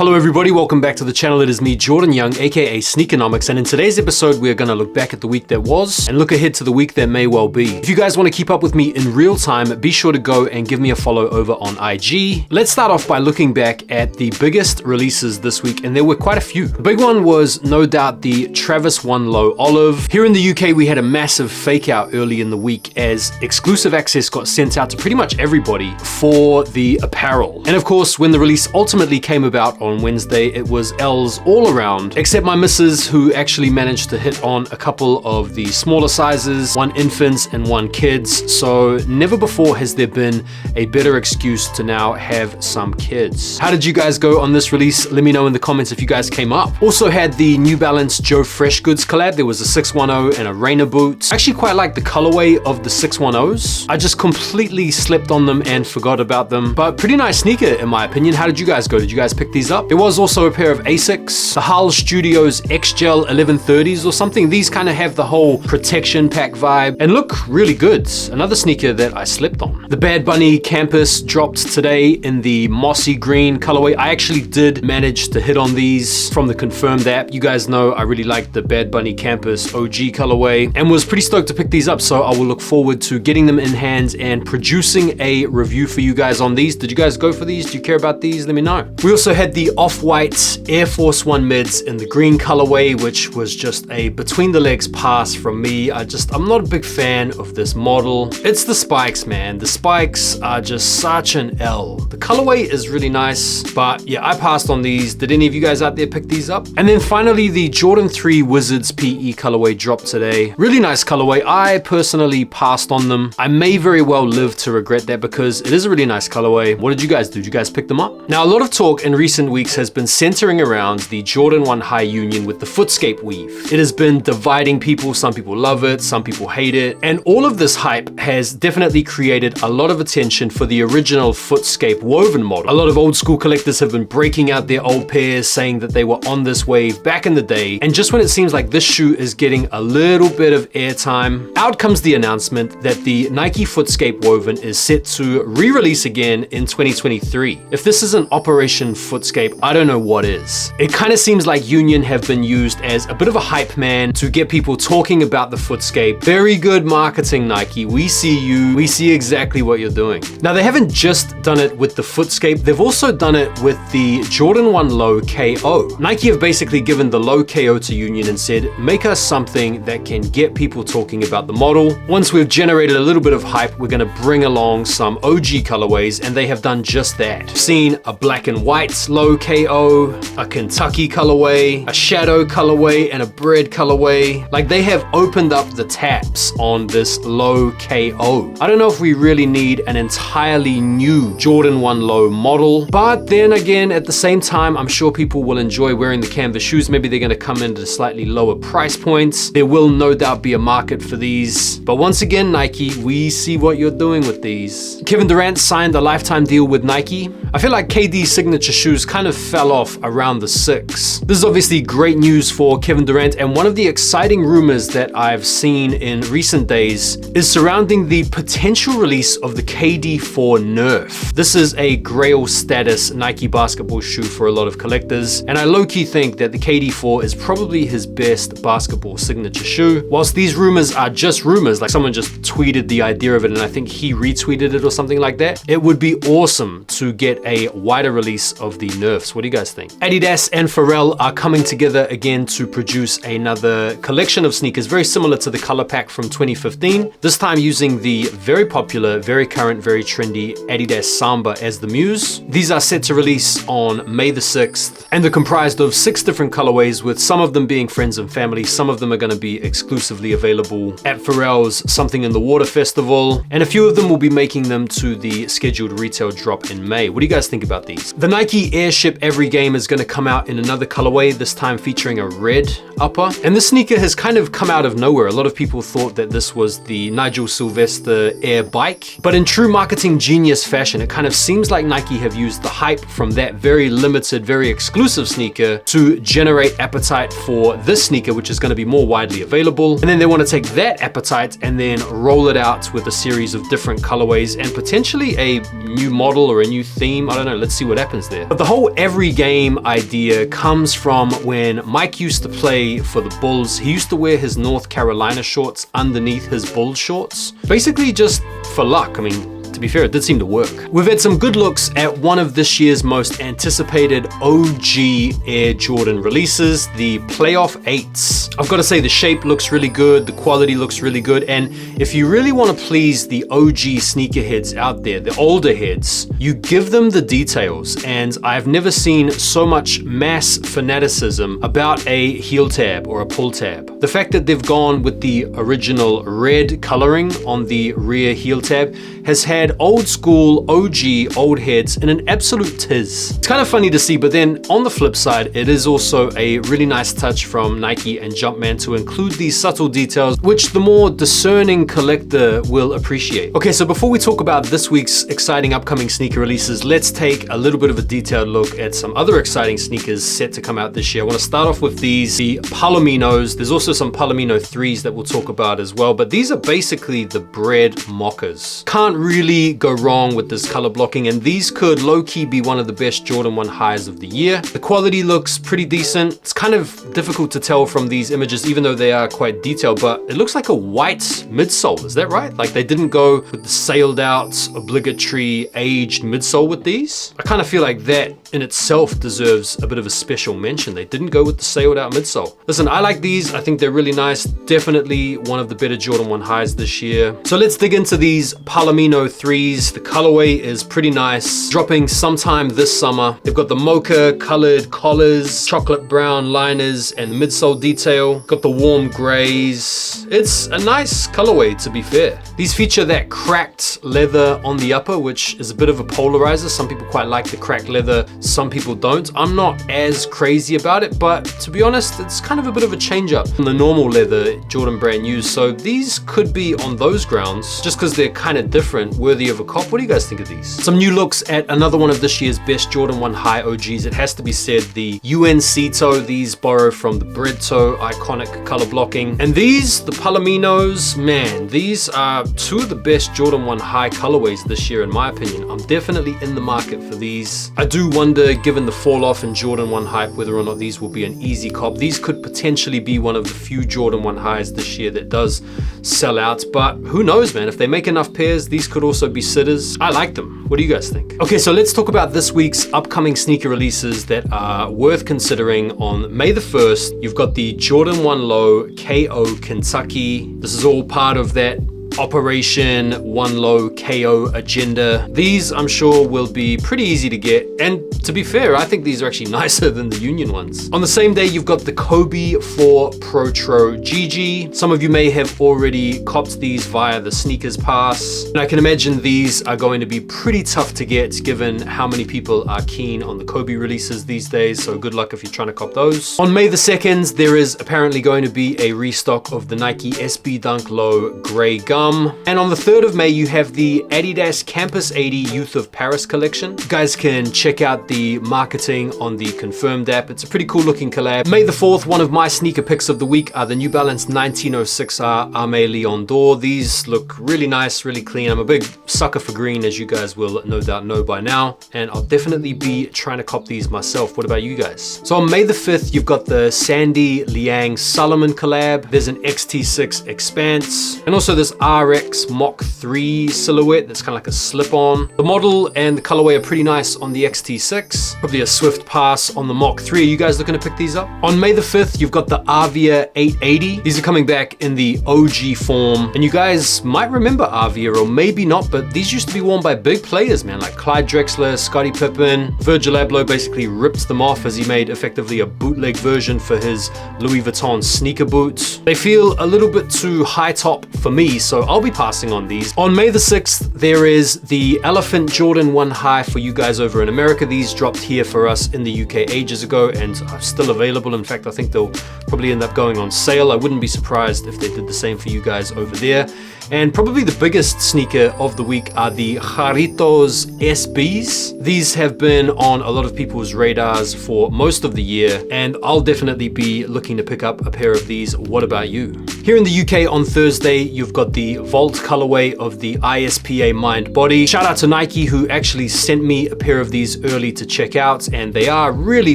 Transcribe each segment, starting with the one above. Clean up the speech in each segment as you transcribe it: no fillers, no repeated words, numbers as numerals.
Hello everybody, welcome back to the channel. It is me, Jordan Young, aka Sneakernomics, and in today's episode we are going to look back at the week that was and look ahead to the week that may well be. If you guys want to keep up with me in real time, be sure to go and give me a follow over on IG. Let's start off by looking back at the biggest releases this week, and there were quite a few. The big one was no doubt the Travis 1 Low Olive. Here in the UK we had a massive fake out early in the week as exclusive access got sent out to pretty much everybody for the apparel. And of course, when the release ultimately came about on Wednesday, it was L's all around, except my missus, who actually managed to hit on a couple of the smaller sizes, one infants and one kids. So never before has there been a better excuse to now have some kids. How did you guys go on this release? Let me know in the comments if you guys came up. Also had the New Balance Joe Freshgoods collab. There was a 610 and a Rainer boot. I actually quite like the colorway of the 610s. I just completely slept on them and forgot about them, but pretty nice sneaker in my opinion. How did you guys go? Did you guys pick these up? There was also a pair of Asics, the Hull Studios X-Gel 1130s or something. These kind of have the whole protection pack vibe and look really good. Another sneaker that I slept on. The Bad Bunny Campus dropped today in the mossy green colorway. I actually did manage to hit on these from the Confirmed app. You guys know I really like the Bad Bunny Campus OG colorway and was pretty stoked to pick these up, so I will look forward to getting them in hand and producing a review for you guys on these. Did you guys go for these? Do you care about these? Let me know. We also had the Off-White Air Force One mids in the green colorway, which was just a between the legs pass from me. I'm not a big fan of this model. It's the spikes, man. The spikes are just such an L. The colorway is really nice, but yeah, I passed on these. Did any of you guys out there pick these up? And then finally, the Jordan 3 Wizards PE colorway dropped today. Really nice colorway. I personally passed on them. I may very well live to regret that because it is a really nice colorway. What did you guys do? Did you guys pick them up? Now, a lot of talk in recent weeks has been centering around the Jordan 1 High Union with the Footscape weave. It has been dividing people. Some people love it, some people hate it. And all of this hype has definitely created a lot of attention for the original Footscape woven model. A lot of old school collectors have been breaking out their old pairs, saying that they were on this wave back in the day. And just when it seems like this shoe is getting a little bit of airtime, out comes the announcement that the Nike Footscape woven is set to re-release again in 2023. If this isn't Operation Footscape, I don't know what is. It kind of seems like Union have been used as a bit of a hype man to get people talking about the Footscape. Very good marketing, Nike. We see you. We see exactly what you're doing. Now, they haven't just done it with the Footscape. They've also done it with the Jordan 1 Low KO. Nike have basically given the Low KO to Union and said, make us something that can get people talking about the model. Once we've generated a little bit of hype, we're going to bring along some OG colorways, and they have done just that. We've seen a black and white Low KO, a Kentucky colorway, a shadow colorway, and a bread colorway. Like, they have opened up the taps on this Low KO. I don't know if we really need an entirely new Jordan 1 Low model, but then again, at the same time, I'm sure people will enjoy wearing the canvas shoes. Maybe they're going to come in at a slightly lower price points. There will no doubt be a market for these. But once again, Nike, we see what you're doing with these. Kevin Durant signed a lifetime deal with Nike. I feel like KD's signature shoes kind of fell off around the 6. This is obviously great news for Kevin Durant, and one of the exciting rumors that I've seen in recent days is surrounding the potential release of the KD4 Nerf. This is a grail status Nike basketball shoe for a lot of collectors, and I low-key think that the KD4 is probably his best basketball signature shoe. Whilst these rumors are just rumors, like someone just tweeted the idea of it and I think he retweeted it or something like that, it would be awesome to get a wider release of the Nerfs. What do you guys think? Adidas and Pharrell are coming together again to produce another collection of sneakers very similar to the color pack from 2015, this time using the very popular, very current, very trendy Adidas Samba as the muse. These are set to release on May the 6th, and they're comprised of 6 different colorways, with some of them being friends and family. Some of them are going to be exclusively available at Pharrell's Something in the Water Festival, and a few of them will be making them to the scheduled retail drop in May. What do you guys think about these? The Nike Airship Every Game is going to come out in another colorway, this time featuring a red upper. And this sneaker has kind of come out of nowhere. A lot of people thought that this was the Nigel Sylvester Air bike, but in true marketing genius fashion, it kind of seems like Nike have used the hype from that very limited, very exclusive sneaker to generate appetite for this sneaker, which is going to be more widely available. And then they want to take that appetite and then roll it out with a series of different colorways and potentially a new model or a new theme. I don't know, let's see what happens there. But the whole whole every game idea comes from when Mike used to play for the Bulls. He used to wear his North Carolina shorts underneath his Bulls shorts, basically just for luck. I mean, to be fair, it did seem to work. We've had some good looks at one of this year's most anticipated OG Air Jordan releases, the Playoff 8s. I've got to say the shape looks really good, the quality looks really good, and if you really want to please the OG sneakerheads out there, the older heads, you give them the details, and I've never seen so much mass fanaticism about a heel tab or a pull tab. The fact that they've gone with the original red coloring on the rear heel tab has had old school OG old heads in an absolute tiz. It's kind of funny to see, but then on the flip side, it is also a really nice touch from Nike and Jumpman to include these subtle details, which the more discerning collector will appreciate. Okay, so before we talk about this week's exciting upcoming sneaker releases, let's take a little bit of a detailed look at some other exciting sneakers set to come out this year. I want to start off with these, the Palominos. There's also some Palomino 3s that we'll talk about as well, but these are basically the bread mockers. Can't really go wrong with this color blocking, and these could low-key be one of the best Jordan 1 highs of the year. The quality looks pretty decent. It's kind of difficult to tell from these images, even though they are quite detailed, but it looks like a white midsole. Is that right? Like they didn't go with the sailed out, obligatory, aged midsole with these? I kind of feel like that in itself deserves a bit of a special mention. They didn't go with the sailed out midsole. Listen, I like these. I think they're really nice. Definitely one of the better Jordan 1 highs this year. So let's dig into these Palomino 3s. The colorway is pretty nice, dropping sometime this summer. They've got the mocha colored collars, chocolate brown liners, and the midsole detail. Got the warm grays. It's a nice colorway, to be fair. These feature that cracked leather on the upper, which is a bit of a polarizer. Some people quite like the cracked leather, some people don't. I'm not as crazy about it, but to be honest, it's kind of a bit of a change up from the normal leather Jordan brand use. So these could be on those grounds, just because they're kind of different, worthy of a cop. What do you guys think of these? Some new looks at another one of this year's best Jordan 1 high OGs. It has to be said, the UNC toe. These borrow from the bread toe, iconic color blocking. And these, the Palominos, man, these are two of the best Jordan 1 high colorways this year, in my opinion. I'm definitely in the market for these. I do wonder, given the fall off in Jordan 1 hype, whether or not these will be an easy cop. These could potentially be one of the few Jordan 1 highs this year that does sell out, but who knows, man? If they make enough pairs, these could also be sitters. I like them. What do you guys think? Okay, so let's talk about this week's upcoming sneaker releases that are worth considering. On May the 1st, you've got the Jordan 1 Low KO Kentucky. This is all part of that Operation 1 Low KO agenda. These, I'm sure, will be pretty easy to get, and to be fair, I think these are actually nicer than the Union ones. On the same day, you've got the Kobe 4 Protro GG. Some of you may have already copped these via the Sneakers Pass, and I can imagine these are going to be pretty tough to get given how many people are keen on the Kobe releases these days, so good luck if you're trying to cop those. On May the 2nd, there is apparently going to be a restock of the Nike SB Dunk Low Grey Gum. And on the 3rd of May, you have the Adidas Campus 80 Youth of Paris collection. You guys can check out the marketing on the Confirmed app. It's a pretty cool looking collab. May the 4th, one of my sneaker picks of the week are the New Balance 1906R Armé Leon d'Or. These look really nice, really clean. I'm a big sucker for green, as you guys will no doubt know by now, and I'll definitely be trying to cop these myself. What about you guys? So on May the 5th, you've got the Sandy Liang Solomon collab. There's an XT6 Expanse, and also this RX Mach 3 silhouette that's kind of like a slip-on. The model and the colorway are pretty nice on the XT6. Probably a swift pass on the Mach 3. Are you guys looking to pick these up? On May the 5th, you've got the Avia 880. These are coming back in the OG form, and you guys might remember Avia, or maybe not, but these used to be worn by big players, man, like Clyde Drexler, Scottie Pippen. Virgil Abloh basically ripped them off as he made effectively a bootleg version for his Louis Vuitton sneaker boots. They feel a little bit too high top for me, so I'll be passing on these. On May the 6th, there is the Elephant Jordan 1 High for you guys over in America. These dropped here for us in the UK ages ago and are still available. In fact, I think they'll probably end up going on sale. I wouldn't be surprised if they did the same for you guys over there. And probably the biggest sneaker of the week are the Jarritos SBs. These have been on a lot of people's radars for most of the year, and I'll definitely be looking to pick up a pair of these. What about you? Here in the UK on Thursday, you've got the the Vault colorway of the ISPA Mind Body. Shout out to Nike who actually sent me a pair of these early to check out, and they are really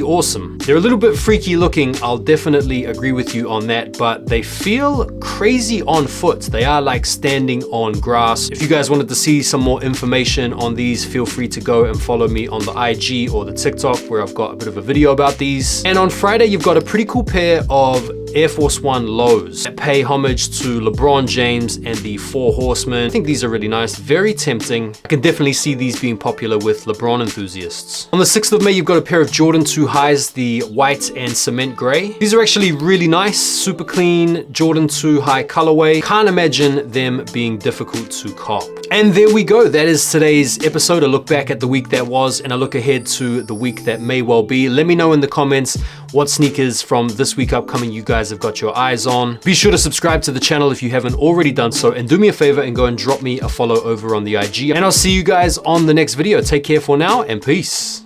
awesome. They're a little bit freaky looking, I'll definitely agree with you on that, but they feel crazy on foot. They are like standing on grass. If you guys wanted to see some more information on these, feel free to go and follow me on the IG or the TikTok where I've got a bit of a video about these. And on Friday, you've got a pretty cool pair of Air Force One lows that pay homage to LeBron James and the Four Horsemen. I think these are really nice, very tempting. I can definitely see these being popular with LeBron enthusiasts. On the 6th of May, you've got a pair of Jordan 2 highs, the white and cement gray. These are actually really nice, super clean Jordan 2 high colorway. Can't imagine them being difficult to cop. And there we go. That is today's episode. A look back at the week that was and a look ahead to the week that may well be. Let me know in the comments what sneakers from this week upcoming you guys have got your eyes on. Be sure to subscribe to the channel if you haven't already done so, and do me a favor and go and drop me a follow over on the IG. And I'll see you guys on the next video. Take care for now, and peace.